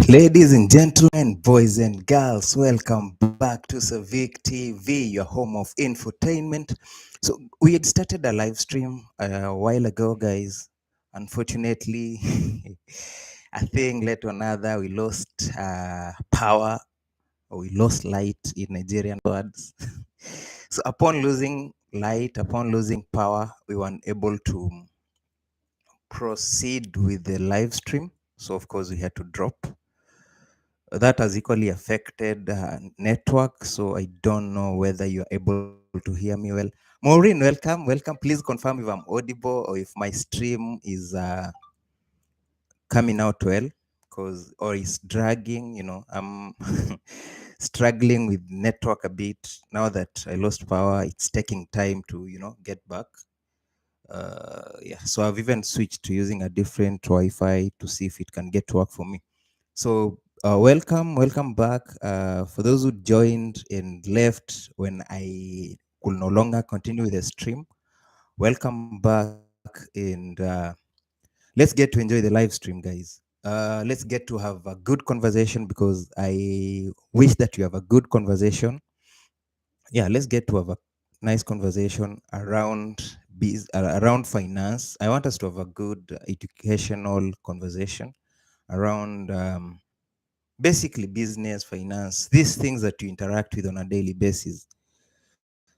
Ladies and gentlemen, boys and girls, welcome back to Civic TV, your home of infotainment. So we had started a live stream a while ago, guys. Unfortunately, a thing led to another. We lost power, or we lost light in Nigerian words. So upon losing light, upon losing power, we weren't able to proceed with the live stream. So of course we had to drop. That has equally affected network, so I don't know whether you're able to hear me well. Maureen, welcome. Please confirm if I'm audible or if my stream is coming out well, because or is dragging. I'm struggling with network a bit now that I lost power. It's taking time to get back. Yeah, so I've even switched to using a different Wi-Fi to see if it can get to work for me. So, welcome back. For those who joined and left when I could no longer continue with the stream, welcome back. And let's get to enjoy the live stream, guys. Let's get to have a good conversation because I wish that you have a good conversation. Yeah, let's get to have a nice conversation around finance. I want us to have a good educational conversation around. Basically business, finance, these things that you interact with on a daily basis.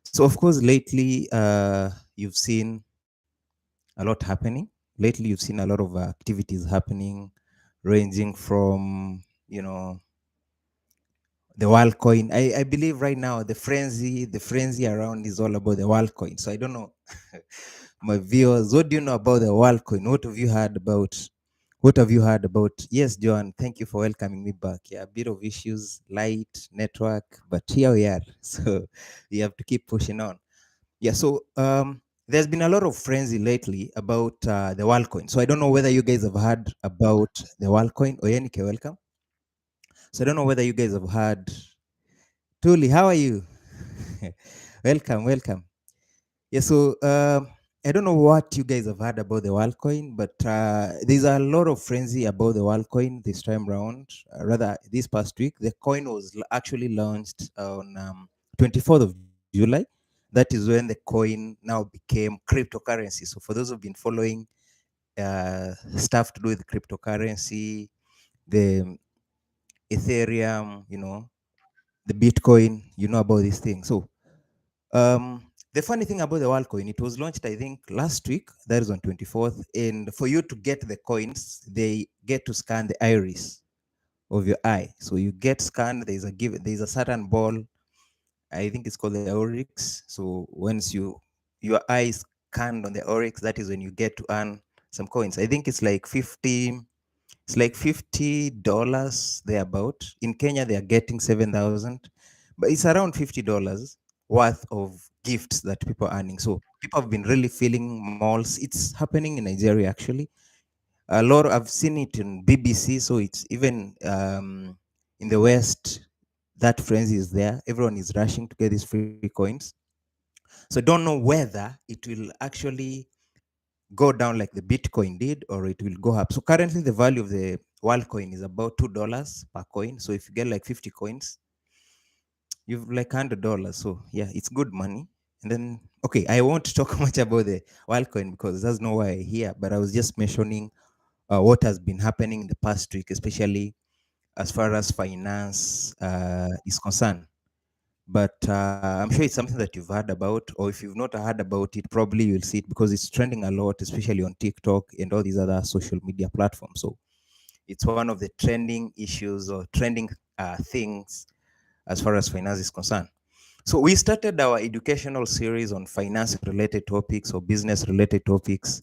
So of course lately you've seen a lot happening. Lately you've seen a lot of activities happening, ranging from the Worldcoin. I believe right now the frenzy around is all about the Worldcoin. So I don't know, my viewers, what do you know about the Worldcoin? What have you heard about? Yes, John, thank you for welcoming me back. Yeah, a bit of issues, light, network, but here we are. So we have to keep pushing on. Yeah, so there's been a lot of frenzy lately about the Worldcoin. So I don't know whether you guys have heard about the Worldcoin. Oyenike, welcome. So I don't know whether you guys have heard. Tuli, how are you? Welcome. Yeah, so I don't know what you guys have heard about the Worldcoin, but there's a lot of frenzy about the Worldcoin this time round. Rather, this past week, the coin was actually launched on 24th of July. That is when the coin now became cryptocurrency. So for those who've been following stuff to do with cryptocurrency, the Ethereum, the Bitcoin, you know about these things. So the funny thing about the Worldcoin, it was launched, I think, last week. That is on 24th. And for you to get the coins, they get to scan the iris of your eye. So you get scanned. There's a certain ball. I think it's called the oryx. So once your eye is scanned on the oryx, that is when you get to earn some coins. I think it's like 50. It's like $50 thereabout. In Kenya, they are getting 7,000, but it's around $50 worth of gifts that people are earning. So people have been really feeling malls. It's happening in Nigeria actually. A lot. I've seen it in BBC. So it's even in the West. That frenzy is there. Everyone is rushing to get these free coins. So don't know whether it will actually go down like the Bitcoin did, or it will go up. So currently the value of the Worldcoin is about $2 per coin. So if you get like 50 coins, you've like $100. So yeah, it's good money. And then okay, I won't talk much about the Worldcoin because that's not why I'm here. But I was just mentioning what has been happening in the past week, especially as far as finance is concerned. But I'm sure it's something that you've heard about, or if you've not heard about it, probably you'll see it because it's trending a lot, especially on TikTok and all these other social media platforms. So it's one of the trending issues or trending things as far as finance is concerned. So we started our educational series on finance-related topics or business-related topics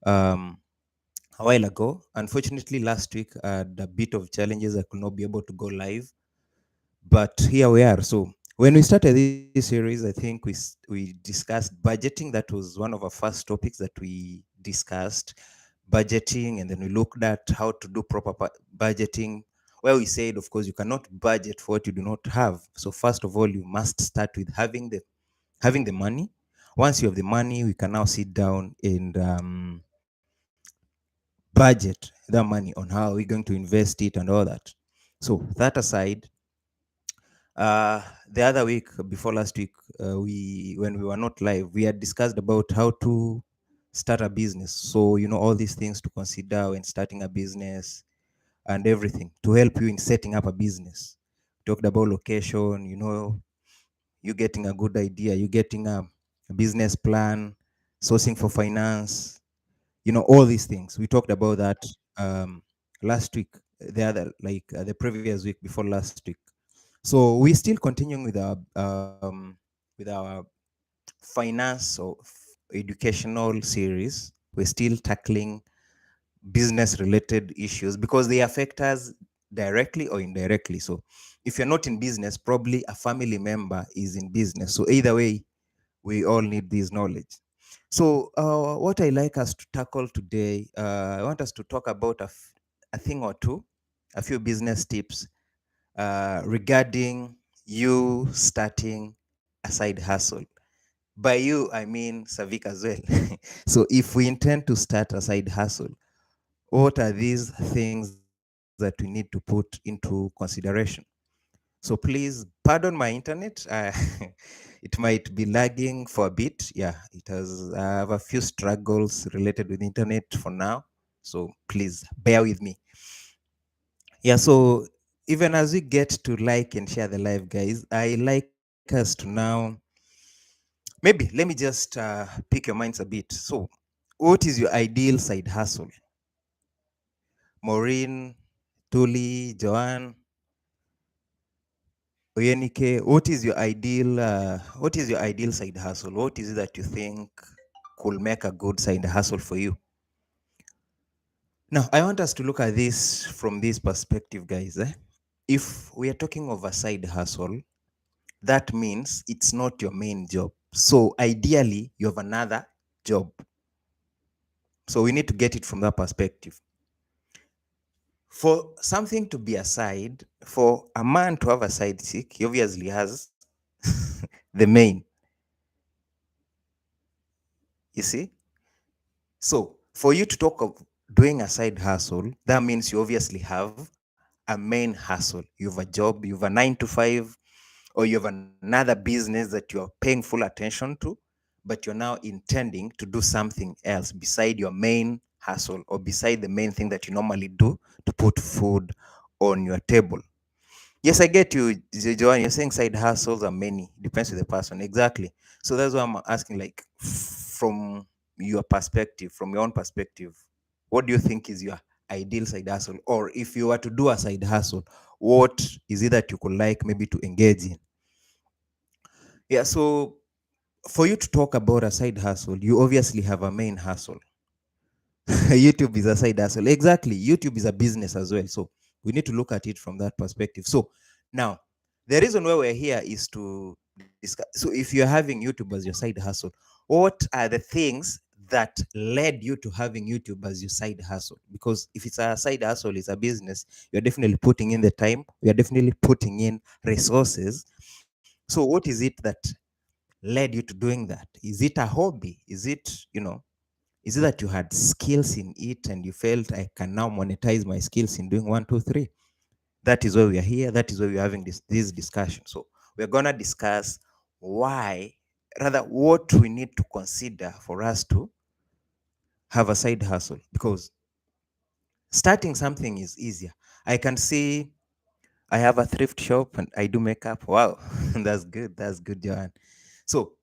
um, a while ago. Unfortunately, last week I had a bit of challenges. I could not be able to go live, but here we are. So when we started this series, I think we discussed budgeting. That was one of our first topics that we discussed, budgeting, and then we looked at how to do proper budgeting. Well, we said, of course, you cannot budget for what you do not have. So first of all, you must start with having the money. Once you have the money, we can now sit down and budget that money on how we're going to invest it and all that. So that aside, the other week before last week, we when we were not live, we had discussed about how to start a business. So all these things to consider when starting a business and everything to help you in setting up a business. Talked about location, you getting a good idea, you getting a business plan, sourcing for finance, all these things. We talked about that um, last week, the previous week before last week. So we're still continuing with our finance or educational series. We're still tackling business related issues because they affect us directly or indirectly. So if you're not in business, probably a family member is in business. So either way, we all need this knowledge. So what I like us to tackle today, I want us to talk about a thing or two, a few business tips regarding you starting a side hustle. By you, I mean Savik as well. So if we intend to start a side hustle, what are these things that we need to put into consideration? So please pardon my internet. It might be lagging for a bit. Yeah, I have a few struggles related with internet for now. So please bear with me. Yeah, so even as we get to like and share the live, guys, I like us to now maybe let me just pick your minds a bit. So, what is your ideal side hustle? Maureen, Tuli, Joanne, Oyenike, what is your ideal side hustle? What is it that you think could make a good side hustle for you? Now, I want us to look at this from this perspective, guys. If we are talking of a side hustle, that means it's not your main job. So ideally, you have another job. So we need to get it from that perspective. For something to be a side, for a man to have a side chick, he obviously has the main. You see? So for you to talk of doing a side hustle, that means you obviously have a main hustle. You have a job, you have a 9 to 5, or you have another business that you're paying full attention to, but you're now intending to do something else beside your main hustle or beside the main thing that you normally do to put food on your table. Yes, I get you, Joanne. You're saying side hustles are many. Depends on the person. Exactly. So that's why I'm asking, like, from your perspective, from your own perspective, what do you think is your ideal side hustle? Or if you were to do a side hustle, what is it that you could like maybe to engage in? Yeah, so for you to talk about a side hustle, you obviously have a main hustle. YouTube is a side hustle. Exactly. YouTube is a business as well. So we need to look at it from that perspective. So now, the reason why we're here is to discuss. So if you're having YouTube as your side hustle, what are the things that led you to having YouTube as your side hustle? Because if it's a side hustle, it's a business, you're definitely putting in the time, you're definitely putting in resources. So what is it that led you to doing that? Is it a hobby? Is it that you had skills in it and you felt I can now monetize my skills in doing 1, 2, 3? That is why we are here. That is why we're having this discussion. So we're gonna discuss why, rather, what we need to consider for us to have a side hustle. Because starting something is easier. I can see I have a thrift shop and I do makeup. Wow, that's good. That's good, Johan. So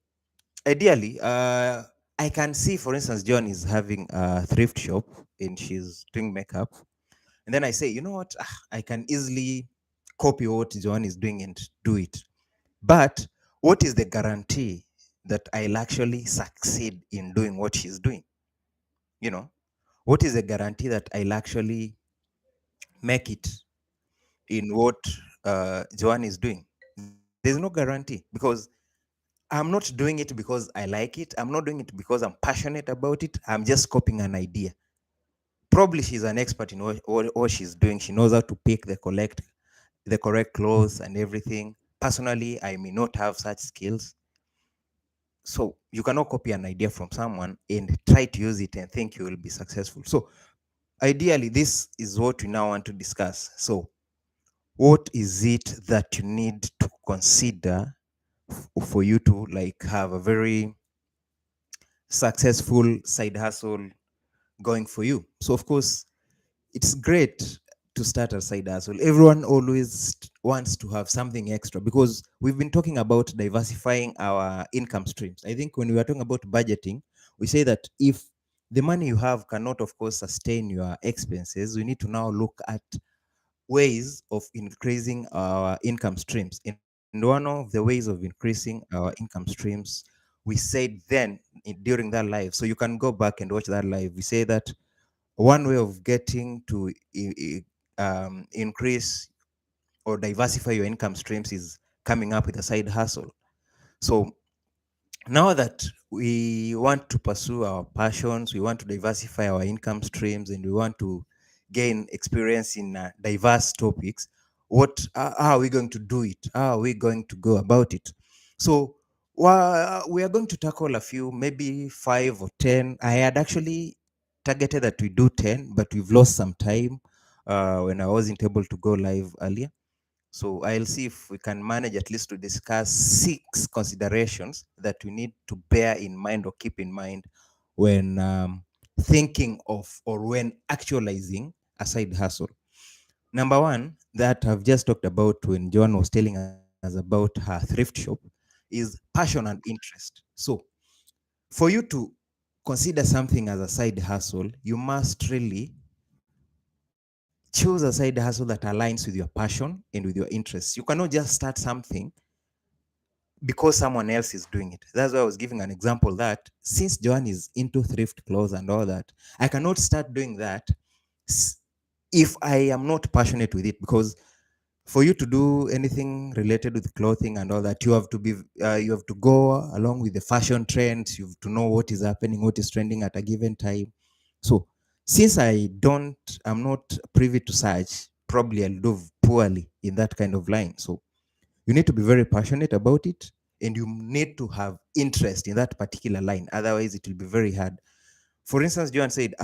ideally, I can see, for instance, John is having a thrift shop and she's doing makeup. And then I say, you know what? I can easily copy what John is doing and do it. But what is the guarantee that I'll actually succeed in doing what she's doing? You know, what is the guarantee that I'll actually make it in what Joan is doing? There's no guarantee because I'm not doing it because I like it. I'm not doing it because I'm passionate about it. I'm just copying an idea. Probably she's an expert in what she's doing. She knows how to pick the correct clothes and everything. Personally, I may not have such skills. So you cannot copy an idea from someone and try to use it and think you will be successful. So ideally, this is what we now want to discuss. So what is it that you need to consider for you to like have a very successful side hustle going for you? So of course, it's great to start a side hustle. Everyone always wants to have something extra because we've been talking about diversifying our income streams. I think when we are talking about budgeting, we say that if the money you have cannot, of course, sustain your expenses, we need to now look at ways of increasing our income streams. And one of the ways of increasing our income streams, we said then during that live, so you can go back and watch that live. We say that one way of getting to increase or diversify your income streams is coming up with a side hustle. So now that we want to pursue our passions, we want to diversify our income streams, and we want to gain experience in diverse topics, how are we going to do it? How are we going to go about it? So we are going to tackle a few, maybe 5 or 10. I had actually targeted that we do 10, but we've lost some time when I wasn't able to go live earlier. So I'll see if we can manage at least to discuss 6 considerations that we need to bear in mind or keep in mind when thinking of or when actualizing a side hustle. Number one, that I've just talked about when Joan was telling us about her thrift shop, is passion and interest. So for you to consider something as a side hustle, you must really choose a side hustle that aligns with your passion and with your interests. You cannot just start something because someone else is doing it. That's why I was giving an example that since Joan is into thrift clothes and all that, I cannot start doing that if I am not passionate with it. Because for you to do anything related with clothing and all that, you have to go along with the fashion trends. You have to know what is happening, what is trending at a given time. So since I'm not privy to such, probably I'll do poorly in that kind of line. So you need to be very passionate about it, and you need to have interest in that particular line. Otherwise, it will be very hard. For instance, Joan said,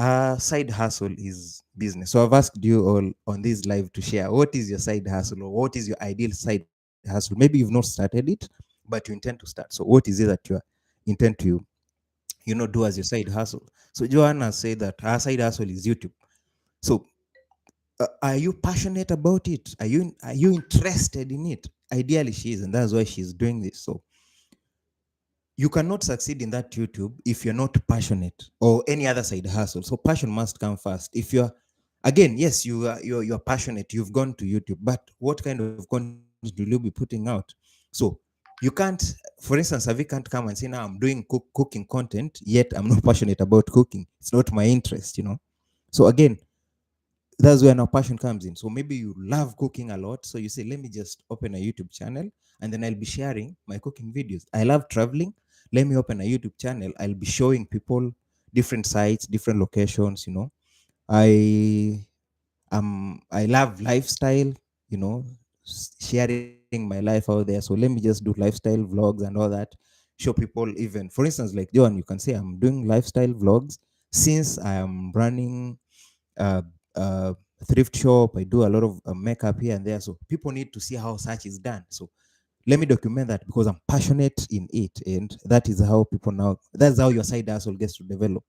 side hustle is business. So I've asked you all on this live to share what is your side hustle or what is your ideal side hustle. Maybe you've not started it, but you intend to start. So what is it that you intend to, do as your side hustle? So Joanna said that her side hustle is YouTube. So are you passionate about it? Are you interested in it? Ideally, she is, and that's why she's doing this. So you cannot succeed in that YouTube if you're not passionate or any other side hustle. So passion must come first. If you're, again, yes, you're passionate, you've gone to YouTube, but what kind of content will you be putting out? So you can't, for instance, Avi can't come and say, now I'm doing cooking content, yet I'm not passionate about cooking. It's not my interest. So again, that's where our passion comes in. So maybe you love cooking a lot. So you say, let me just open a YouTube channel and then I'll be sharing my cooking videos. I love traveling. Let me open a YouTube channel. I'll be showing people different sites, different locations. I I love lifestyle, you know, sharing my life out there. So let me just do lifestyle vlogs and all that. Show people, even for instance, like John, you can say I'm doing lifestyle vlogs since I am running uh, uh, thrift shop. I do a lot of makeup here and there. So people need to see how such is done. So let me document that because I'm passionate in it. And that is how that's how your side hustle gets to develop.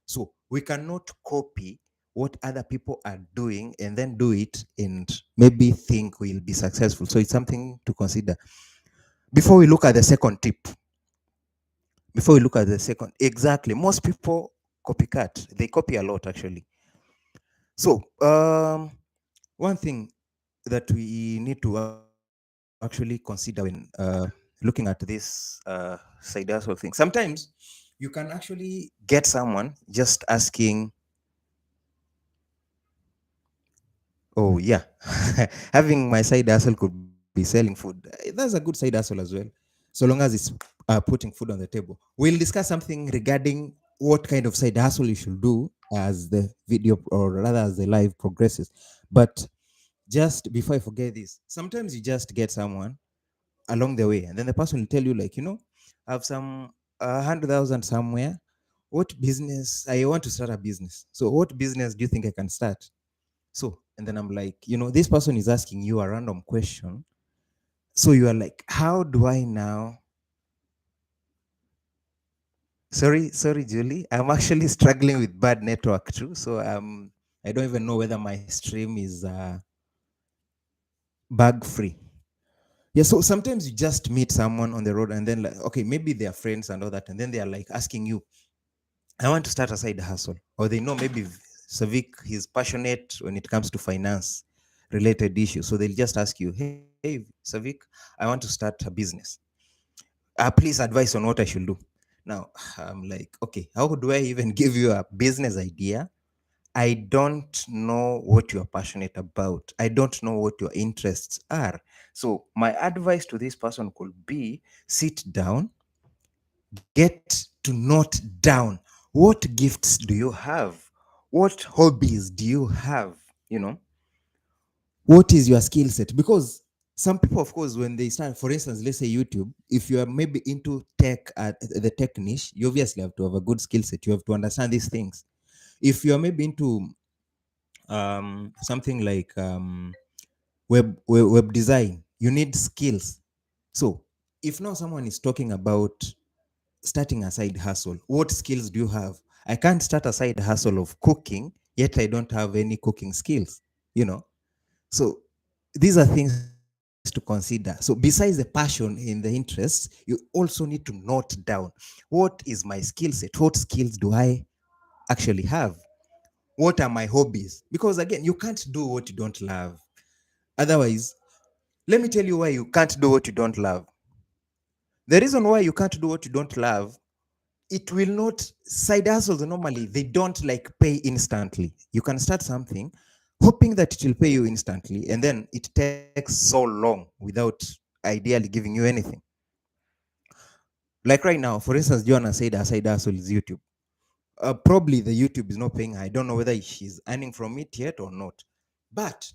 So we cannot copy what other people are doing and then do it and maybe think we'll be successful. So it's something to consider. Before we look at the second tip, exactly, most people copycat. They copy a lot actually. So one thing that we need to actually consider when looking at this side hustle thing. Sometimes you can actually get someone just asking, oh yeah, having my side hustle could be selling food. That's a good side hustle as well, so long as it's putting food on the table. We'll discuss something regarding what kind of side hustle you should do as the video, or rather as the live progresses. But just before I forget this, sometimes you just get someone along the way, and then the person will tell you, like, I have some 100,000 somewhere. What business? I want to start a business. So, what business do you think I can start? So, and then I'm like, this person is asking you a random question. So you are like, how do I now? Sorry, Julie. I'm actually struggling with bad network too. So I don't even know whether my stream is bug free. Yeah, so sometimes you just meet someone on the road and then like, okay, maybe they are friends and all that, and then they are like asking you, I want to start a side hustle. Or they know maybe Savik is passionate when it comes to finance related issues. So they'll just ask you, hey, Savik, I want to start a business. Please advise on what I should do. Now, I'm like, okay, how do I even give you a business idea? I don't know what you're passionate about. I don't know what your interests are. So, my advice to this person could be sit down, get to note down what gifts do you have? What hobbies do you have? You know, what is your skill set? Because some people, of course, when they start, for instance, let's say YouTube, if you are maybe into tech, the tech niche, you obviously have to have a good skill set. You have to understand these things. If you are maybe into something like web design, you need skills. So if now someone is talking about starting a side hustle, what skills do you have? I can't start a side hustle of cooking, yet I don't have any cooking skills, you know. So these are things to consider. So besides the passion and the interests, you also need to note down, what is my skill set? What skills do I actually have? What are my hobbies? Because again, you can't do what you don't love. Otherwise, let me tell you why you can't do what you don't love. The reason why you can't do what you don't love, it will not, side hustles normally, they don't like pay instantly. You can start something hoping that it will pay you instantly, and then it takes so long without ideally giving you anything. Like right now, for instance, Joanna said her side hustle is YouTube. Probably the YouTube is not paying her. I don't know whether she's earning from it yet or not. But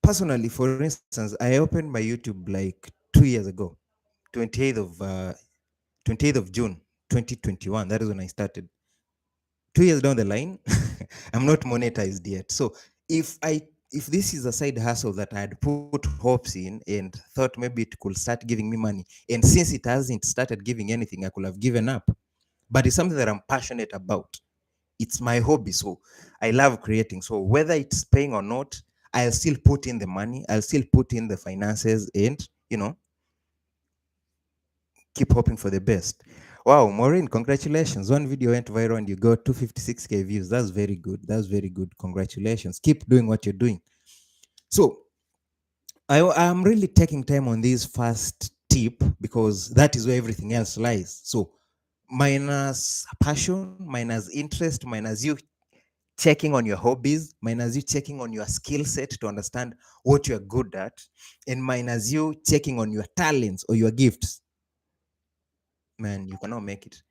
personally, for instance, I opened my YouTube like 2 years ago, 28th of 28th of June 2021. That is when I started. 2 years down the line, I'm not monetized yet. So if this is a side hustle that I had put hopes in and thought maybe it could start giving me money, and since it hasn't started giving anything, I could have given up. But it's something that I'm passionate about. It's my hobby. So I love creating. So whether it's paying or not, I'll still put in the money, I'll still put in the finances, and keep hoping for the best. Wow, Maureen, congratulations. One video went viral and you got 256K views. That's very good. That's very good. Congratulations. Keep doing what you're doing. So I'm really taking time on this first tip because that is where everything else lies. So minus passion, minus interest, minus you checking on your hobbies, minus you checking on your skill set to understand what you're good at, and minus you checking on your talents or your gifts, man, you cannot make it.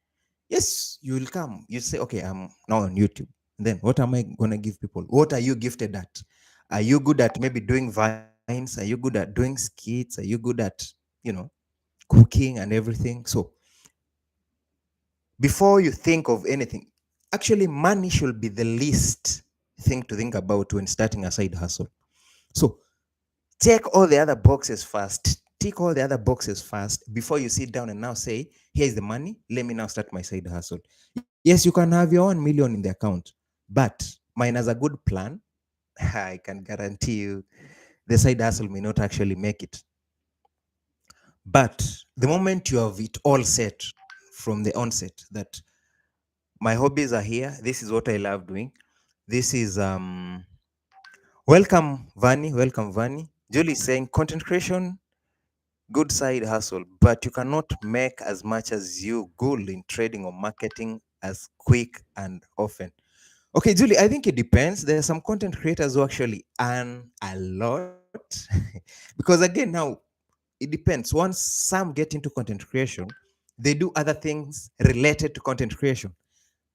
Yes, you will come. You say, okay, I'm now on YouTube. Then what am I going to give people? What are you gifted at? Are you good at maybe doing vines? Are you good at doing skits? Are you good at, cooking and everything? So before you think of anything, actually, money should be the least thing to think about when starting a side hustle. So check all the other boxes first. Tick all the other boxes first before you sit down and now say, here's the money. Let me now start my side hustle. Yes, you can have your 1 million in the account, but minus a good plan, I can guarantee you the side hustle may not actually make it. But the moment you have it all set from the onset that my hobbies are here, this is what I love doing. This is welcome Vani. Julie is saying content creation, good side hustle, but you cannot make as much as you good in trading or marketing as quick and often. Okay, Julie, I think it depends. There are some content creators who actually earn a lot because again, now it depends. Once some get into content creation, they do other things related to content creation,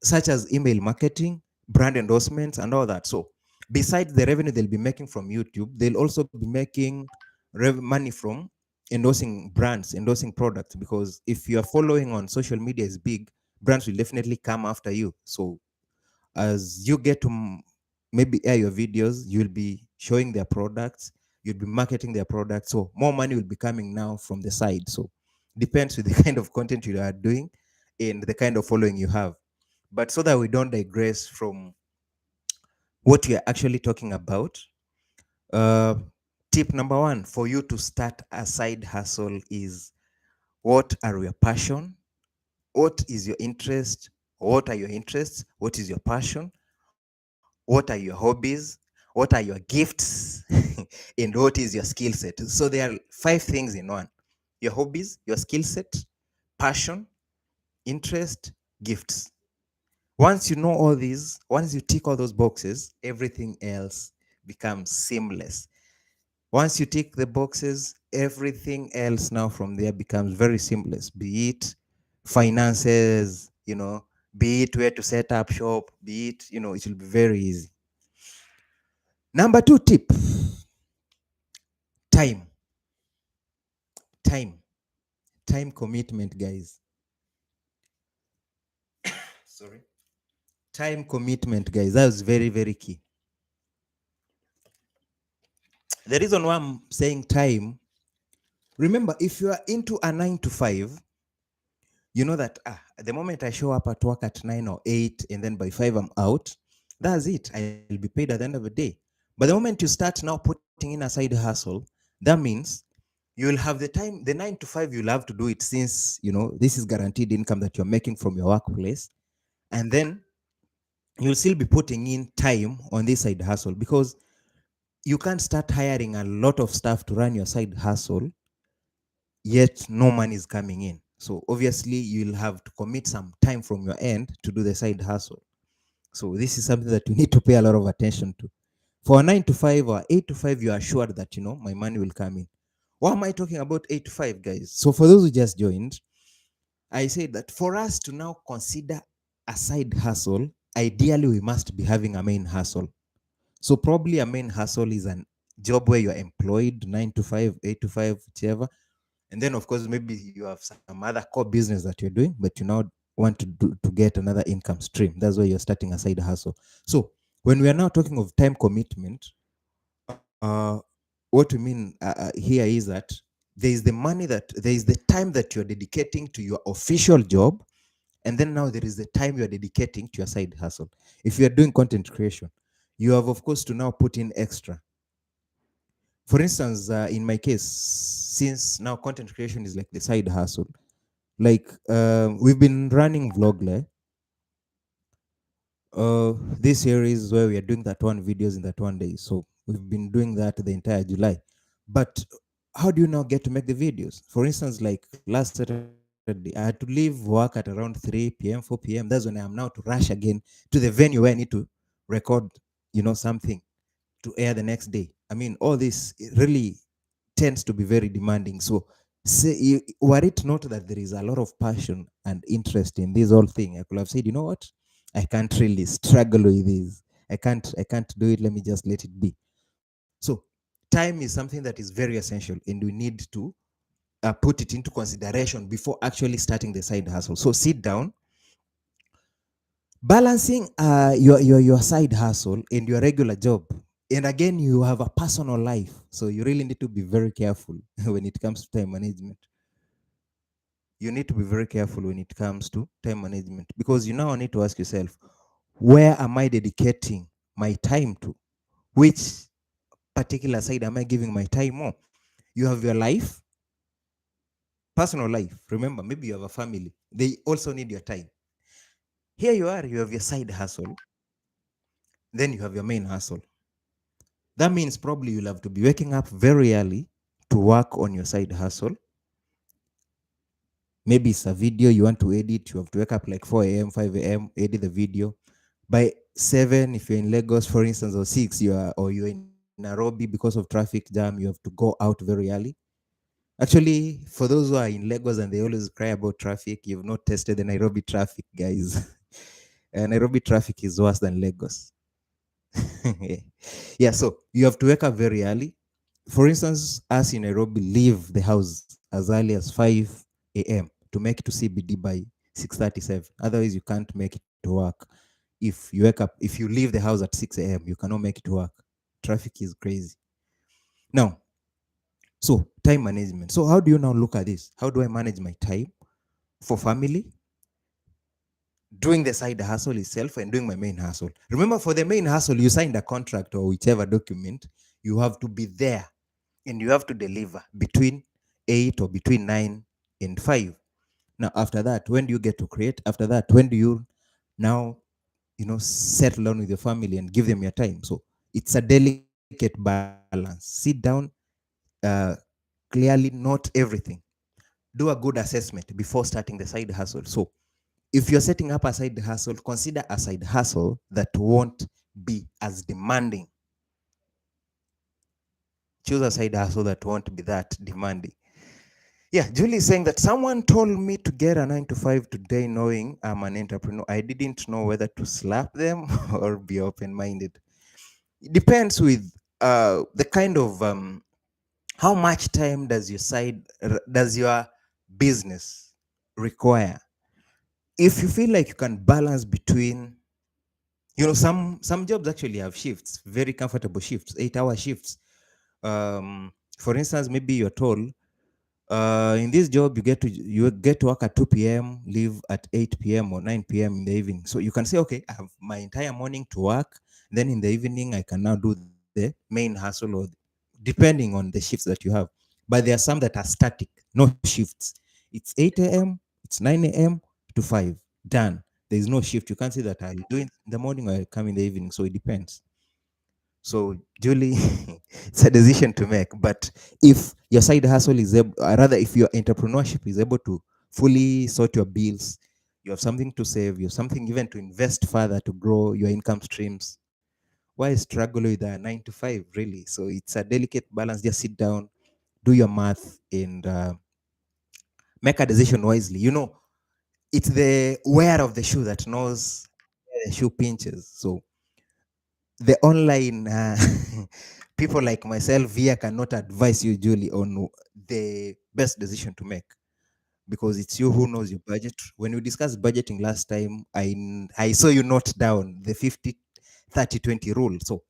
such as email marketing, brand endorsements, and all that. So besides the revenue they'll be making from YouTube, they'll also be making money from endorsing brands, endorsing products, because if you're following on social media is big, brands will definitely come after you. So as you get to maybe air your videos, you'll be showing their products, you'll be marketing their products. So more money will be coming now from the side. So depends with the kind of content you are doing and the kind of following you have. But so that we don't digress from what we are actually talking about, uh, tip number one for you to start a side hustle is, what are your passion? What is your interest? What are your interests? What is your passion? What are your hobbies? What are your gifts? And what is your skill set? So there are five things in one: your hobbies, your skill set, passion, interest, gifts. Once you know all these, once you tick all those boxes, everything else becomes seamless. Once you tick the boxes, everything else now from there becomes very seamless, be it finances, be it where to set up shop, be it, it will be very easy. Number two tip: time. Time. Time commitment, guys. Sorry. Time commitment, guys. That was very, very key. The reason why I'm saying time, remember, if you are into a 9 to 5, you know that the moment I show up at work at 9 or 8, and then by 5 I'm out, that's it. I'll be paid at the end of the day. But the moment you start now putting in a side hustle, that means you'll have the time, the 9 to 5, you'll have to do it, since this is guaranteed income that you're making from your workplace. And then you'll still be putting in time on this side hustle, because you can't start hiring a lot of staff to run your side hustle yet no money is coming in. So obviously you'll have to commit some time from your end to do the side hustle. So this is something that you need to pay a lot of attention to. For a 9 to 5 or 8 to 5, you are sure that my money will come in. Why am I talking about 8 to 5, guys? So for those who just joined, I said that for us to now consider a side hustle, ideally we must be having a main hustle. So probably a main hustle is a job where you're employed 9 to 5, 8 to 5, whichever. And then, of course, maybe you have some other core business that you're doing, but you now want to get another income stream. That's why you're starting a side hustle. So when we are now talking of time commitment, what we mean here is that there is the time that you're dedicating to your official job, and then now there is the time you're dedicating to your side hustle. If you're doing content creation, you have, of course, to now put in extra. For instance, in my case, since now content creation is like the side hustle, like we've been running Vlogler, this series where we are doing that one videos in that one day. So we've been doing that the entire July. But how do you now get to make the videos? For instance, like last Saturday, I had to leave work at around 3 p.m., 4 p.m. That's when I am now to rush again to the venue where I need to record, something to air the next day. I mean, all this really tends to be very demanding. So, were it not that there is a lot of passion and interest in this whole thing, I could have said, you know what, I can't really struggle with this. I can't do it. Let me just let it be. So, time is something that is very essential, and we need to put it into consideration before actually starting the side hustle. So, sit down. Balancing your side hustle and your regular job, and again you have a personal life, so you really need to be very careful when it comes to time management. You need to be very careful when it comes to time management, because you now need to ask yourself, where am I dedicating my time to? Which particular side am I giving my time more? You have your life, personal life. Remember, maybe you have a family, they also need your time. Here you are, you have your side hustle, then you have your main hustle. That means probably you'll have to be waking up very early to work on your side hustle. Maybe it's a video you want to edit. You have to wake up like 4 a.m., 5 a.m., edit the video. By 7, if you're in Lagos, for instance, or 6, you're in Nairobi because of traffic jam, you have to go out very early. Actually, for those who are in Lagos and they always cry about traffic, you've not tested the Nairobi traffic, guys. Nairobi traffic is worse than Lagos. Yeah, so you have to wake up very early. For instance, us in Nairobi, leave the house as early as 5 a.m. to make it to CBD by 6:37. Otherwise, you can't make it to work. if you wake up, if you leave the house at 6 a.m., you cannot make it work. Traffic is crazy. Now, so time management. So how do you now look at this? How do I manage my time for family, doing the side hustle itself, and doing my main hustle? Remember, for the main hustle, you signed a contract or whichever document. You have to be there and you have to deliver between 8 or between 9 and 5. Now, after that, when do you get to create? After that, when do you now, settle down with your family and give them your time? So it's a delicate balance. Sit down, uh, clearly note everything. Do a good assessment before starting the side hustle. So if you're setting up a side hustle, consider a side hustle that won't be as demanding. Choose a side hustle that won't be that demanding. Yeah, Julie is saying that someone told me to get a 9 to 5 today, knowing I'm an entrepreneur. I didn't know whether to slap them or be open minded. It depends with the kind of how much time does your business require. If you feel like you can balance between, some jobs actually have shifts, very comfortable shifts, 8-hour shifts. For instance, maybe you're told, in this job you get to work at 2 p.m, leave at 8 p.m or 9 p.m in the evening. So you can say, okay, I have my entire morning to work, then in the evening I can now do the main hustle, or depending on the shifts that you have. But there are some that are static, no shifts. It's 8 a.m, it's 9 a.m to 5, done. There is no shift. You can't say that I'll do it in the morning or I'll come in the evening. So it depends. So, Julie, it's a decision to make. But if your side hustle is able, rather, if your entrepreneurship is able to fully sort your bills, you have something to save, you have something even to invest further to grow your income streams. Why struggle with a 9 to 5, really? So it's a delicate balance. Just sit down, do your math, and make a decision wisely. It's the wearer of the shoe that knows where the shoe pinches. So the online people like myself here cannot advise you, Julie, on the best decision to make, because it's you who knows your budget. When we discussed budgeting last time, I saw you note down the 50-30-20 rule. So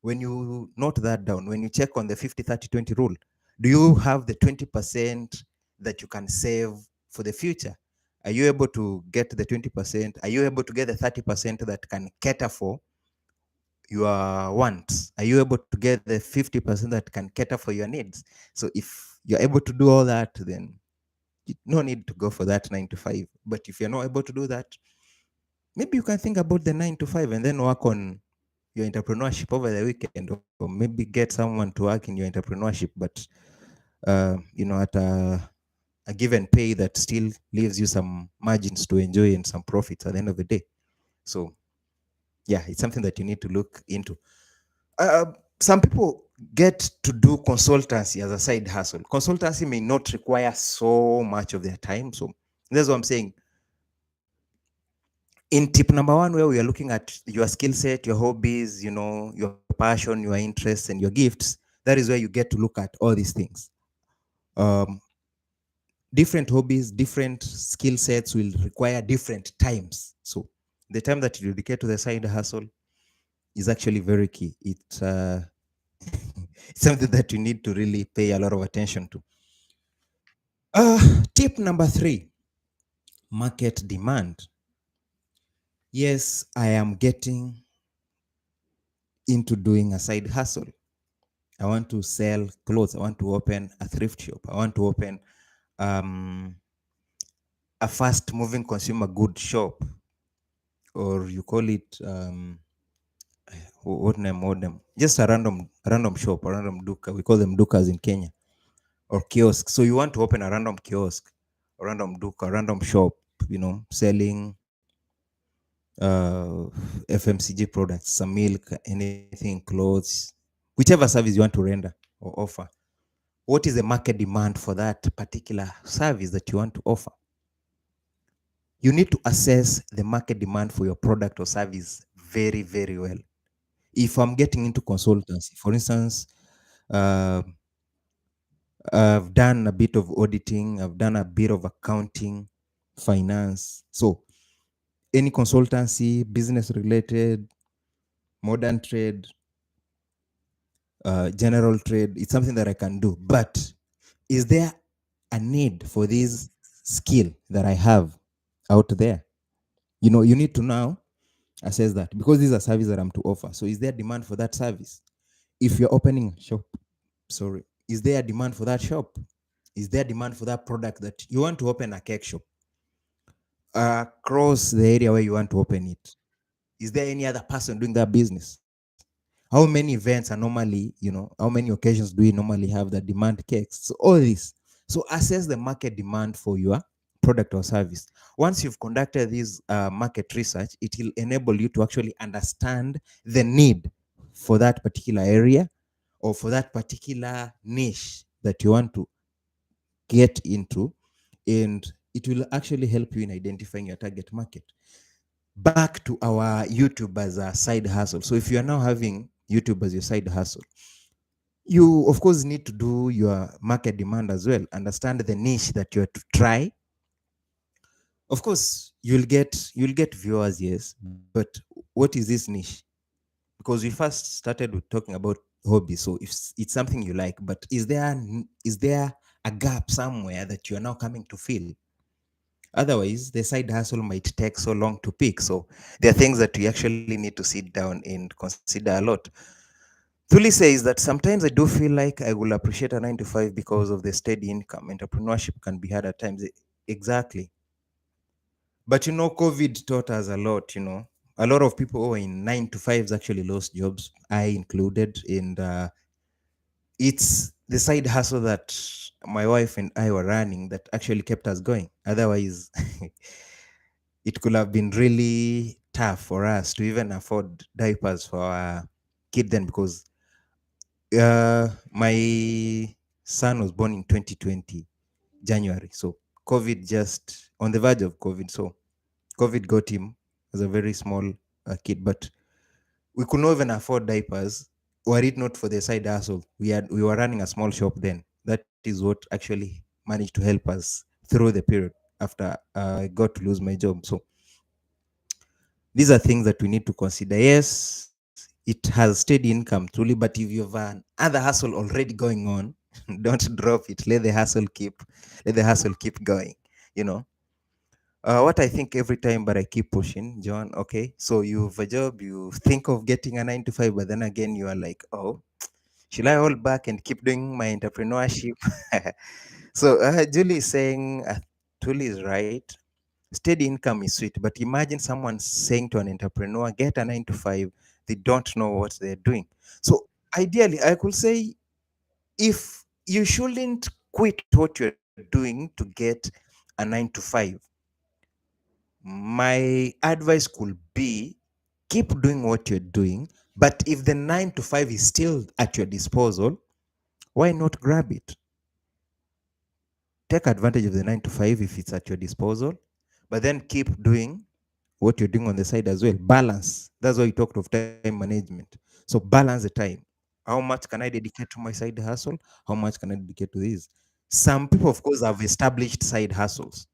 when you note that down, when you check on the 50-30-20 rule, do you have the 20% that you can save for the future? Are you able to get the 20%? Are you able to get the 30% that can cater for your wants? Are you able to get the 50% that can cater for your needs? So if you're able to do all that, then no need to go for that 9 to 5. But if you're not able to do that, maybe you can think about the 9 to 5 and then work on your entrepreneurship over the weekend, or maybe get someone to work in your entrepreneurship, but at a given pay that still leaves you some margins to enjoy and some profits at the end of the day. So yeah, it's something that you need to look into. Uh, some people get to do consultancy as a side hustle. Consultancy may not require so much of their time. So that's what I'm saying. In tip number 1, where we are looking at your skill set, your hobbies, your passion, your interests, and your gifts, that is where you get to look at all these things. Um, Different hobbies, different skill sets will require different times. So the time that you dedicate to the side hustle is actually very key. It's something that you need to really pay a lot of attention to. Tip number 3, market demand. Yes, I am getting into doing a side hustle. I want to sell clothes. I want to open a thrift shop. I want to open a fast moving consumer good shop, or you call it what name? Just a random shop, a random duka. We call them dukas in Kenya, or kiosk. So you want to open a random kiosk, a random duka, a random shop, selling FMCG products, some milk, anything, clothes, whichever service you want to render or offer. What is the market demand for that particular service that you want to offer? You need to assess the market demand for your product or service very, very well. If I'm getting into consultancy, for instance, uh, I've done a bit of auditing, I've done a bit of accounting, finance. So any consultancy, business related, modern trade, general trade. It's something that I can do. But is there a need for this skill that I have out there? You need to now assess that, because this is a service that I'm to offer. So is there demand for that service? If you're opening a shop, sorry, is there a demand for that shop? Is there demand for that product? That you want to open a cake shop across the area where you want to open it? Is there any other person doing that business? How many events are normally, how many occasions do we normally have that demand cakes? So all this. So assess the market demand for your product or service. Once you've conducted this market research, it will enable you to actually understand the need for that particular area or for that particular niche that you want to get into, and it will actually help you in identifying your target market. Back to our YouTube as a side hustle. So if you are now having YouTube as your side hustle, you of course need to do your market demand as well, understand the niche that you are to try. Of course, you'll get viewers, yes, but what is this niche? Because we first started with talking about hobby. So if it's something you like, but is there a gap somewhere that you are now coming to fill? Otherwise, the side hustle might take so long to pick. So there are things that we actually need to sit down and consider a lot. Thuli says that sometimes I do feel like I will appreciate a 9 to 5 because of the steady income. Entrepreneurship can be hard at times. Exactly. But COVID taught us a lot. A lot of people who are in 9 to 5s actually lost jobs, I included. And it's the side hustle that my wife and I were running that actually kept us going. Otherwise, it could have been really tough for us to even afford diapers for our kid then, because my son was born in 2020 January. So COVID, just on the verge of COVID. So COVID got him as a very small kid, but we could not even afford diapers. Were it not for the side hustle, we were running a small shop then. That is what actually managed to help us through the period after I got to lose my job. So these are things that we need to consider. Yes, it has steady income truly, but if you have an other hustle already going on, don't drop it. Let the hustle keep going. You know. What I think every time, but I keep pushing, John. Okay, so you have a job, you think of getting a 9 to 5, but then again, you are like, oh, should I hold back and keep doing my entrepreneurship? So Julie is saying, Julie is right. Steady income is sweet, but imagine someone saying to an entrepreneur, get a 9 to 5, they don't know what they're doing. So ideally, I could say, if you shouldn't quit what you're doing to get a 9 to 5, my advice could be keep doing what you're doing, but if the 9 to 5 is still at your disposal, why not grab it? Take advantage of the 9 to 5 if it's at your disposal, but then keep doing what you're doing on the side as well. Balance. That's why we talked of time management. So balance the time. How much can I dedicate to my side hustle? How much can I dedicate to this? Some people, of course, have established side hustles.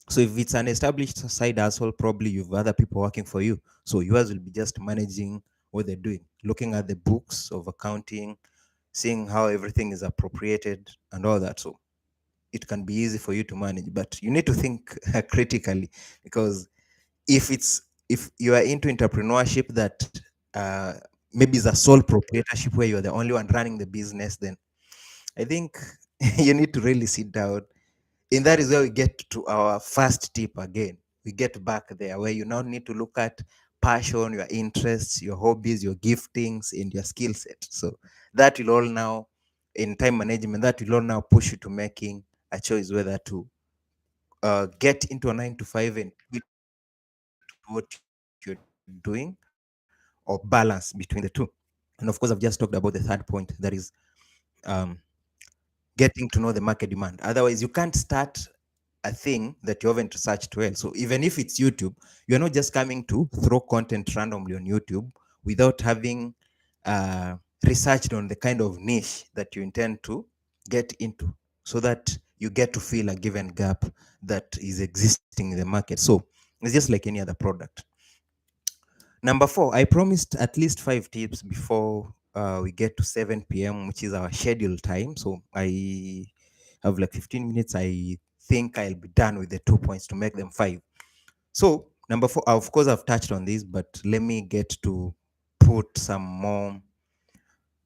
So if it's an established side hustle, probably you've other people working for you. So yours will be just managing what they're doing, looking at the books of accounting, seeing how everything is appropriated and all that. So it can be easy for you to manage, but you need to think critically, because if you are into entrepreneurship that uh, maybe is a sole proprietorship where you're the only one running the business, then I think you need to really sit down. And that is where we get to our first tip again. We get back there where you now need to look at passion, your interests, your hobbies, your giftings, and your skill set. So that will all now, in time management, that will all now push you to making a choice whether to get into a 9 to 5 and quit what you're doing, or balance between the two. And of course, I've just talked about the third point, that is um, getting to know the market demand. Otherwise, you can't start a thing that you haven't researched well. So even if it's YouTube, you're not just coming to throw content randomly on YouTube without having uh, researched on the kind of niche that you intend to get into, so that you get to fill a given gap that is existing in the market. So It's just like any other product. Number four, I promised at least 5 tips before we get to 7 p.m., which is our scheduled time. So I have like 15 minutes. I think I'll be done with the 2 points to make them five. So number four, of course, I've touched on this, but let me get to put some more,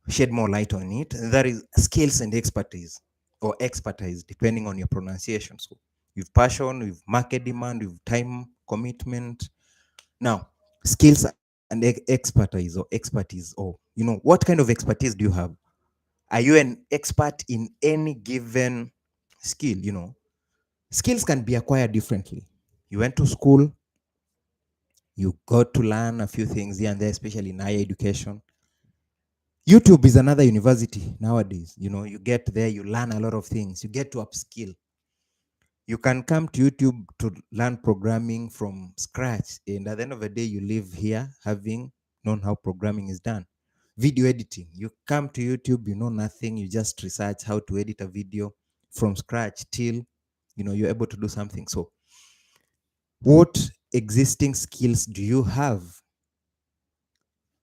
shed more light on it. That is skills and expertise, or expertise, depending on your pronunciation. So you've passion, you've market demand, you've time commitment. Now, skills and expertise, or expertise, or what kind of expertise do you have? Are you an expert in any given skill? Skills can be acquired differently. You went to school, you got to learn a few things here and there, especially in higher education. YouTube is another university nowadays. You get there, you learn a lot of things, you get to upskill. You can come to YouTube to learn programming from scratch, and at the end of the day, you live here having known how programming is done. Video editing, you come to YouTube, you know nothing, you just research how to edit a video from scratch till you're able to do something. So, what existing skills do you have?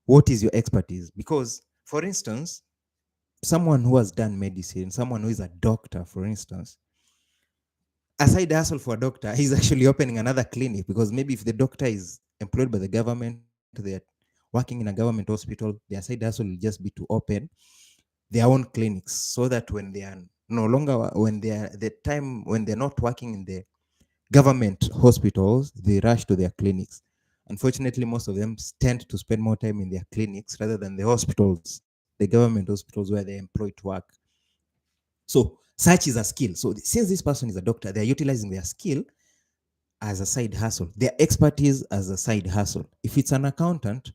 What is your expertise? Because, for instance, someone who has done medicine, someone who is a doctor, for instance, a side hustle for a doctor, he's actually opening another clinic, because maybe if the doctor is employed by the government, they're working in a government hospital, their side hustle will just be to open their own clinics, so that when they are no longer, when they are the time when they're not working in the government hospitals, they rush to their clinics. Unfortunately, most of them tend to spend more time in their clinics rather than the hospitals, the government hospitals where they're employed to work. So such is a skill. So since this person is a doctor, they're utilizing their skill as a side hustle, their expertise as a side hustle. If it's an accountant,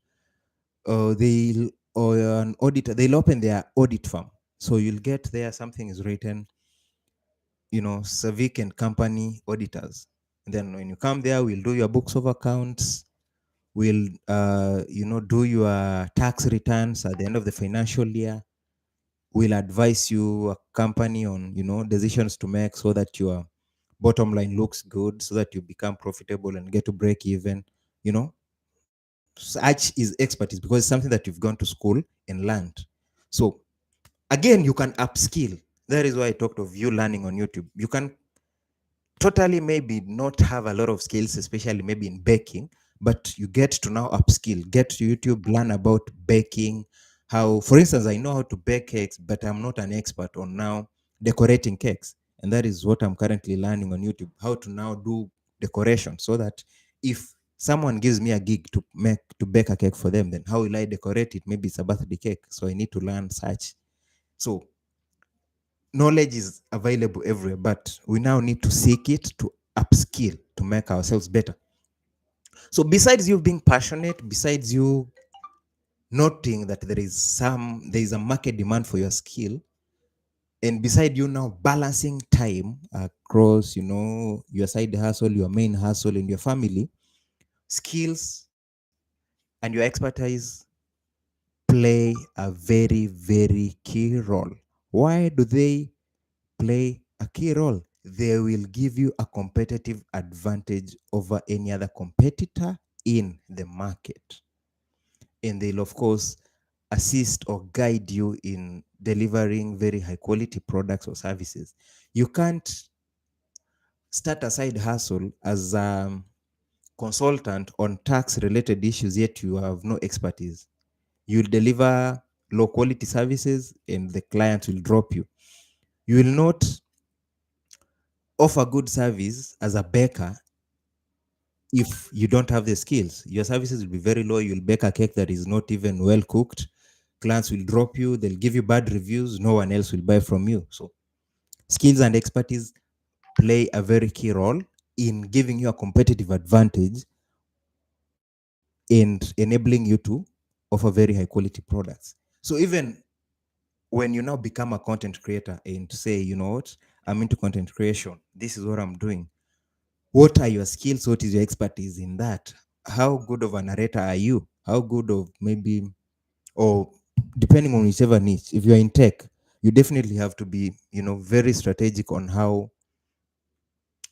they'll or an auditor, they'll open their audit firm. So you'll get there, something is written, Civic and Company auditors. And then when you come there, we'll do your books of accounts. We'll, do your tax returns at the end of the financial year. We'll advise you a company on, decisions to make so that your bottom line looks good, so that you become profitable and get to break even. You know, such is expertise, because it's something that you've gone to school and learned. So again, you can upskill. That is why I talked of you learning on YouTube. You can totally maybe not have a lot of skills, especially maybe in baking, but you get to now upskill, get to YouTube, learn about baking. How, for instance, I know how to bake cakes, but I'm not an expert on now decorating cakes. And that is what I'm currently learning on YouTube, how to now do decoration, so that if someone gives me a gig to bake a cake for them, then how will I decorate it? Maybe it's a birthday cake, so I need to learn such. So knowledge is available everywhere, but we now need to seek it, to upskill, to make ourselves better. So besides you being passionate, besides you noting that there is a market demand for your skill, and beside you now balancing time across, your side hustle, your main hustle, and your family, skills and your expertise play a very, very key role. Why do they play a key role? They will give you a competitive advantage over any other competitor in the market. And they'll, of course, assist or guide you in delivering very high quality products or services. You can't start a side hustle as a consultant on tax related issues, yet you have no expertise. You'll deliver low quality services and the client will drop you. You will not offer good service as a baker if you don't have the skills. Your services will be very low. You'll bake a cake that is not even well cooked. Clients will drop you. They'll give you bad reviews. No one else will buy from you. So skills and expertise play a very key role in giving you a competitive advantage and enabling you to offer very high quality products. So even when you now become a content creator and say, you know what, I'm into content creation, this is what I'm doing. What are your skills? What is your expertise in that? How good of a narrator are you? How good of maybe, or depending on whichever niche, if you're in tech, you definitely have to be, very strategic on how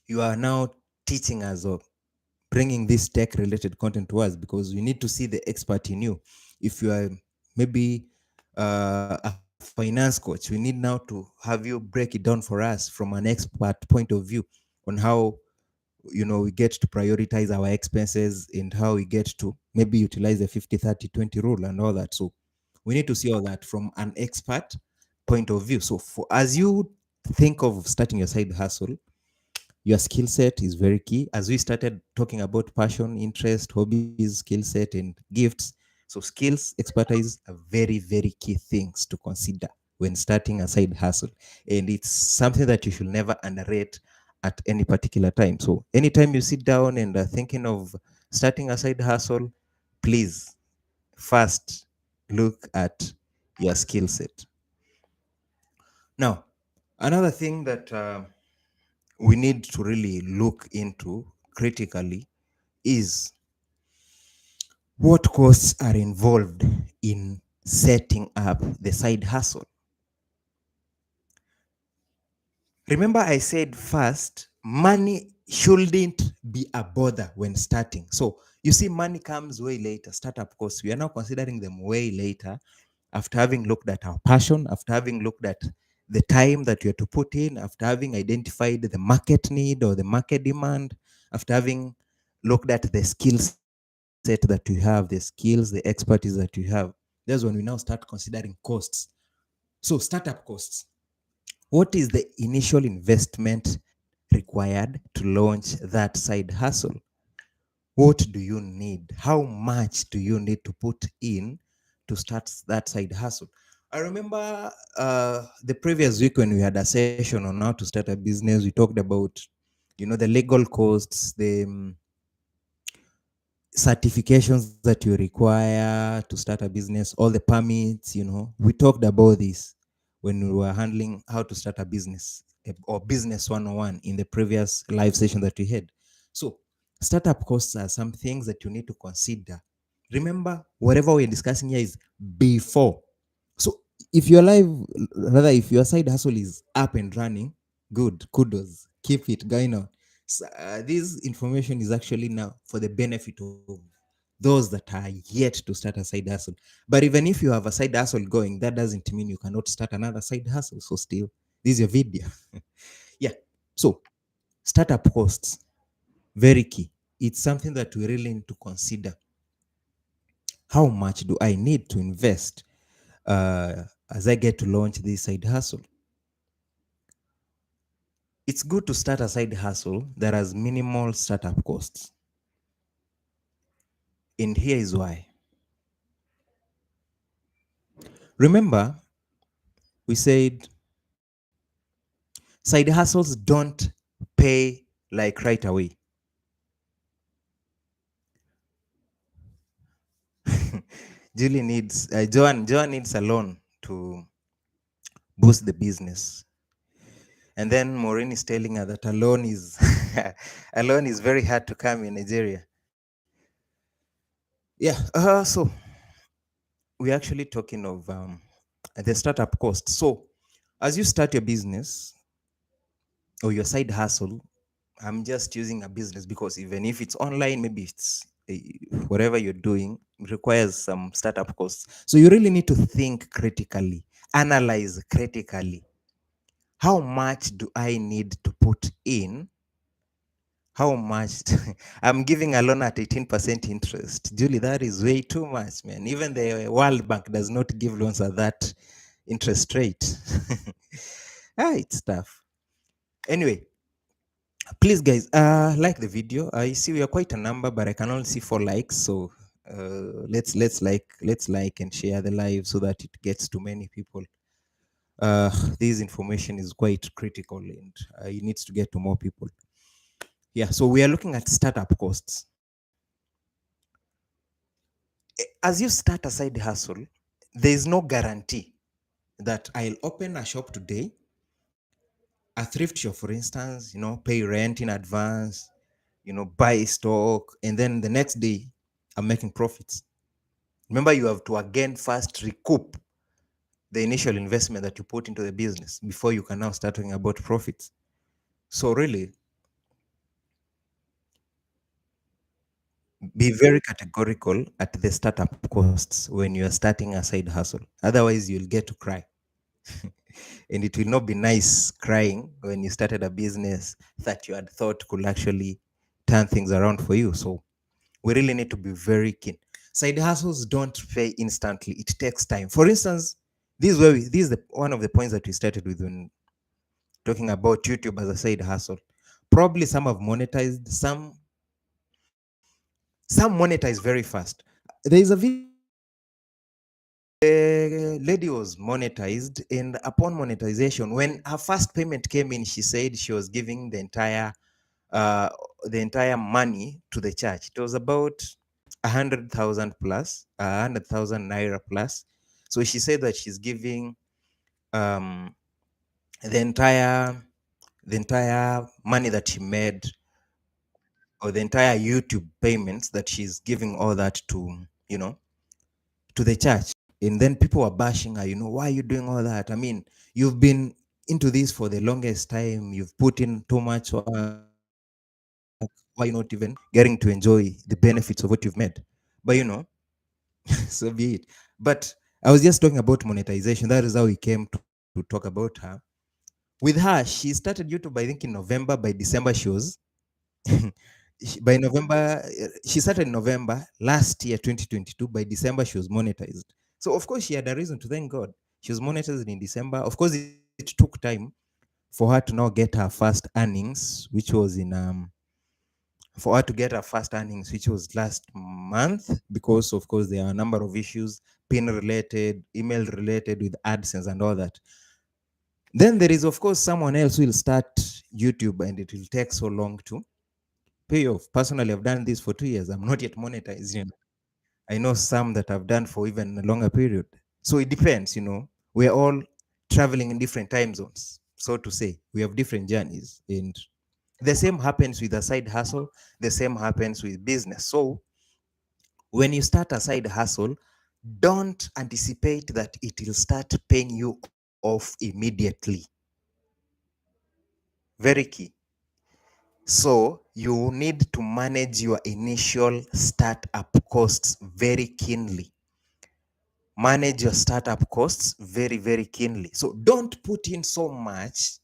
you are now teaching us, or bringing this tech related content to us, because we need to see the expert in you. If you are maybe a finance coach, we need now to have you break it down for us from an expert point of view on how, we get to prioritize our expenses and how we get to maybe utilize the 50-30-20 rule and all that. So we need to see all that from an expert point of view. So for as you think of starting your side hustle, your skill set is very key. As we started talking about passion, interest, hobbies, skill set, and gifts. So skills, expertise are very, very key things to consider when starting a side hustle. And it's something that you should never underrate at any particular time. So anytime you sit down and are thinking of starting a side hustle, please first look at your skill set. Now, another thing that we need to really look into critically is what costs are involved in setting up the side hustle. Remember, I said first, money shouldn't be a bother when starting. So you see, money comes way later. Startup costs, we are now considering them way later, after having looked at our passion, after having looked at the time that you have to put in, after having identified the market need or the market demand, after having looked at the skill set that you have, the skills, the expertise that you have. That's when we now start considering costs. So, startup costs. What is the initial investment required to launch that side hustle? What do you need? How much do you need to put in to start that side hustle? I remember the previous week when we had a session on how to start a business, we talked about, the legal costs, the certifications that you require to start a business, all the permits. We talked about this when we were handling how to start a business, or business 101, in the previous live session that we had. So startup costs are some things that you need to consider. Remember, whatever we're discussing here is before. So if your live, rather, if your side hustle is up and running, good, kudos, keep it going on. So, this information is actually now for the benefit of those that are yet to start a side hustle. But even if you have a side hustle going, that doesn't mean you cannot start another side hustle. So still, this is your video. Yeah. So startup costs, very key. It's something that we really need to consider. How much do I need to invest as I get to launch this side hustle? It's good to start a side hustle that has minimal startup costs. And here is why. Remember, we said side hustles don't pay like right away. Joan needs a loan to boost the business. And then Maureen is telling her that a loan is a loan is very hard to come in Nigeria. Yeah. So we're actually talking of the startup cost. So as you start your business or your side hustle, I'm just using a business because even if it's online, maybe it's whatever you're doing, it requires some startup costs. So you really need to think critically, analyze critically. How much do I need to put in? How much? I'm giving a loan at 18% interest. Julie, that is way too much, man. Even the World Bank does not give loans at that interest rate. It's tough. Anyway, please guys, like the video. I see we are quite a number, but I can only see 4 likes. So let's like and share the live so that it gets to many people. This information is quite critical and it needs to get to more people. Yeah, so we are looking at startup costs. As you start a side hustle, there is no guarantee that I'll open a shop today, a thrift shop, for instance, pay rent in advance, buy stock, and then the next day I'm making profits. Remember, you have to again first recoup the initial investment that you put into the business before you can now start talking about profits. So really, Be very categorical at the startup costs when you are starting a side hustle. Otherwise, you'll get to cry. And it will not be nice crying when you started a business that you had thought could actually turn things around for you. So we really need to be very keen. Side hustles don't pay instantly. It takes time. For instance, this is one of the points that we started with when talking about YouTube as a side hustle. Probably some have monetized, some monetize very fast. There is a video. The lady was monetized, and upon monetization, when her first payment came in, she said she was giving uh, the entire money to the church. It was about 100,000 plus, 100,000 naira plus. So she said that she's giving um, the entire money that she made, or the entire YouTube payments, that she's giving all that to, to the church. And then people were bashing her, why are you doing all that? I mean, you've been into this for the longest time, you've put in too much work, why you not even getting to enjoy the benefits of what you've made? But so be it. But I was just talking about monetization. That is how we came to talk about her. With her, she started YouTube, I think, in November. By December, she was by November, she started in November last year, 2022. By December, she was monetized. So, of course, she had a reason to thank God. She was monetized in December. Of course, it took time for her to now get her first earnings, which was for her to get her first earnings, which was last month, because, of course, there are a number of issues, pin related, email related with AdSense and all that. Then there is, of course, someone else who will start YouTube and it will take so long to pay off. Personally, I've done this for 2 years. I'm not yet monetized. I know some that I've done for even a longer period. So it depends. We're all traveling in different time zones, so to say. We have different journeys. And the same happens with a side hustle, the same happens with business. So when you start a side hustle, don't anticipate that it will start paying you off immediately. Very key. So you need to manage your initial startup costs very keenly. Manage your startup costs very, very keenly. So don't put in so much.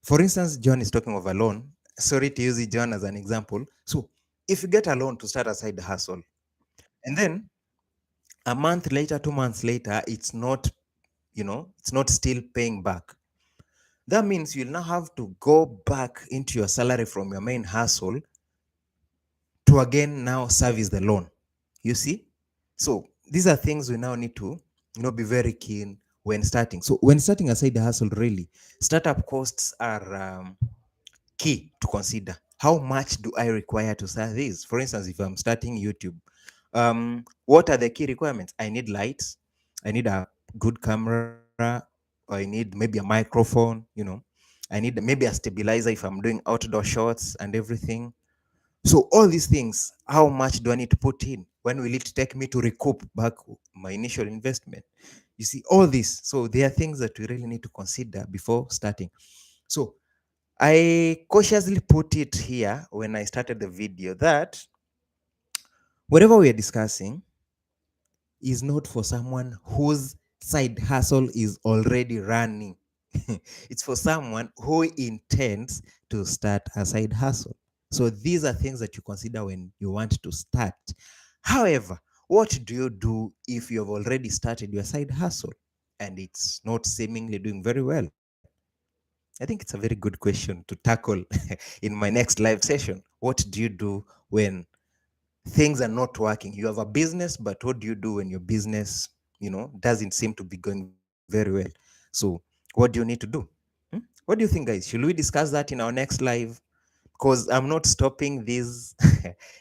For instance, John is talking of a loan. Sorry to use John as an example. So if you get a loan to start a side hustle, and then a month later, 2 months later, it's not still paying back. That means you'll now have to go back into your salary from your main hustle to again now service the loan. You see? So these are things we now need to be very keen when starting. So when starting a side hustle, really, startup costs are key to consider. How much do I require to start this? For instance, if I'm starting YouTube, what are the key requirements? I need lights, I need a good camera, I need maybe a microphone. I need maybe a stabilizer if I'm doing outdoor shots and everything. So all these things, how much do I need to put in? When will it take me to recoup back my initial investment? You see, all this. So there are things that we really need to consider before starting. So I cautiously put it here when I started the video that whatever we are discussing is not for someone whose side hustle is already running. It's for someone who intends to start a side hustle. So these are things that you consider when you want to start. However, what do you do if you have already started your side hustle and it's not seemingly doing very well? I think it's a very good question to tackle in my next live session. What do you do when things are not working? You have a business, but what do you do when your business, doesn't seem to be going very well? So what do you need to do? What do you think, guys? Should we discuss that in our next live? Because I'm not stopping these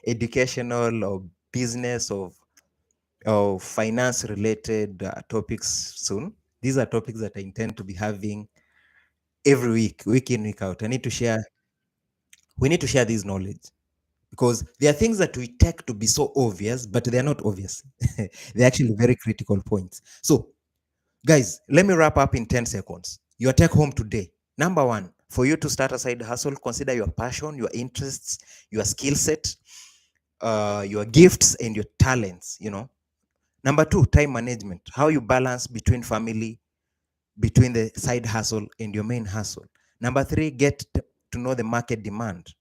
educational or business of finance related topics soon. These are topics that I intend to be having every week in, week out. We need to share this knowledge, because there are things that we take to be so obvious, but they are not obvious. They're actually very critical points. So, guys, let me wrap up in 10 seconds. Your take home today. Number one, for you to start a side hustle, consider your passion, your interests, your skill set. your gifts and your talents, you know. Number two, time management, how you balance between family, between the side hustle and your main hustle. Number three, to know the market demand.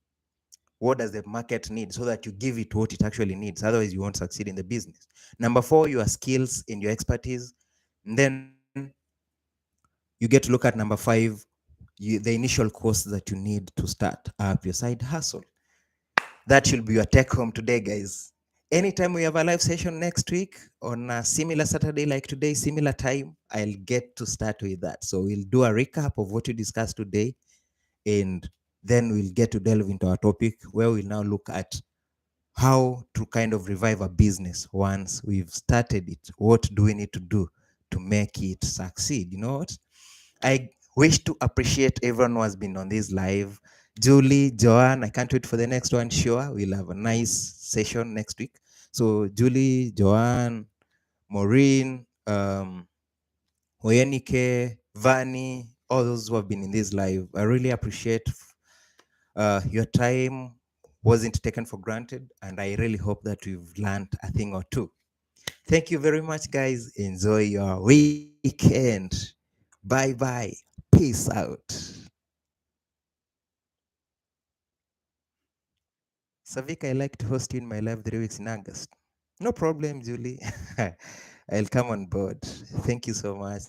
What does the market need, so that you give it what it actually needs? Otherwise, you won't succeed in the business. Number four, your skills and your expertise. And then you get to look at number five, the initial cost that you need to start up your side hustle. That should be your take home today, guys. Anytime we have a live session next week on a similar Saturday like today, similar time, I'll get to start with that. So we'll do a recap of what we discussed today, and then we'll get to delve into our topic, where we'll now look at how to kind of revive a business once we've started it. What do we need to do to make it succeed? You know what? I wish to appreciate everyone who has been on this live. Julie, Joanne, I can't wait for the next one. Sure, we'll have a nice session next week. So Julie, Joanne, Maureen, Oyenike, Vani, all those who have been in this live, I really appreciate your time wasn't taken for granted, and I really hope that we've learned a thing or two. Thank you very much, guys. Enjoy your weekend. Bye bye. Peace out. Savik, I like to host you in my live 3 weeks in August. No problem, Julie. I'll come on board. Thank you so much.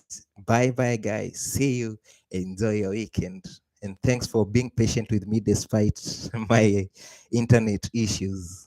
Bye bye, guys. See you. Enjoy your weekend. And thanks for being patient with me despite my internet issues.